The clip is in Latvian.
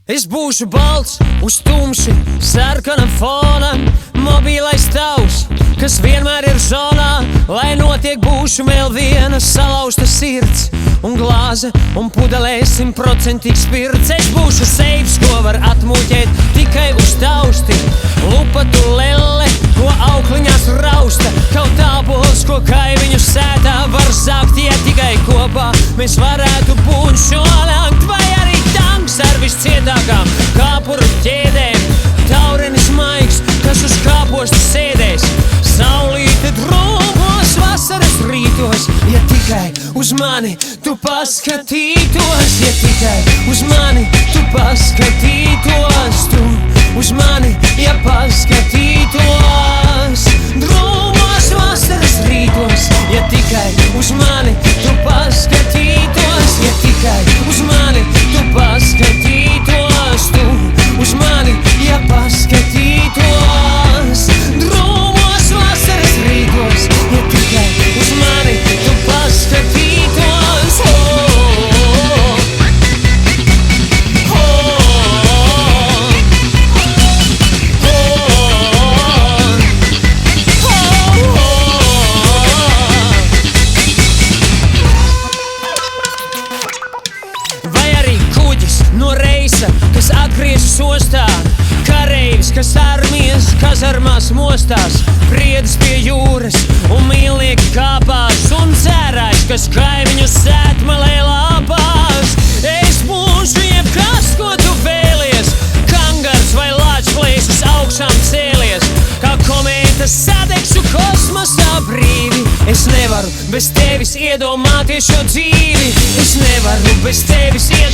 Es būšu balts uz tumši sarkanam fonam, mobilais tavs, kas vienmēr ir zonā. Lai notiek, būšu vēl viena salauzta sirds un glāze un pudelē 100% spirts. Es būšu seifs, ko var atmuļķēt tikai uz tausti, lupatu lelle, ko aukliņās rausta, kaut ābols, ko kaimiņu sētā var zākt. Ja tikai kopā mēs varētu būt šolākt, vai arī tanks ar viscietākām kāpuru ķēdēm, taurenis maigs, kas uz kāposta sēdēs, saulīte drūmos vasaras rītos. Ja tikai uz mani tu paskatītos, ja tikai uz mani tu paskatītos, tu uz mani, ja paskatītos, drūmos vasaras rītos. Ja tikai uz mani tu paskatītos, ja tikai uz mani tu paskatītos, tu uz mani, ja paskatītos, drūmos vasaras rītos. Ja tikai uz mani tu paskatītos, no reisa, kas atgriežas ostā, kareivis, kas armijas kazarmās mostās, briedis pie jūras un mīlnieki kāpās, un dzērājs, kas kaimiņu sētmalē lāpās. Es būšu jebkas, ko tu vēlies, kangars vai lāčplēsis augšām cēlies, kā komēta sadegšu kosmosā brīvi. Es nevaru bez tevis iedomāties šo dzīvi, es nevaru bez tevis iedomāties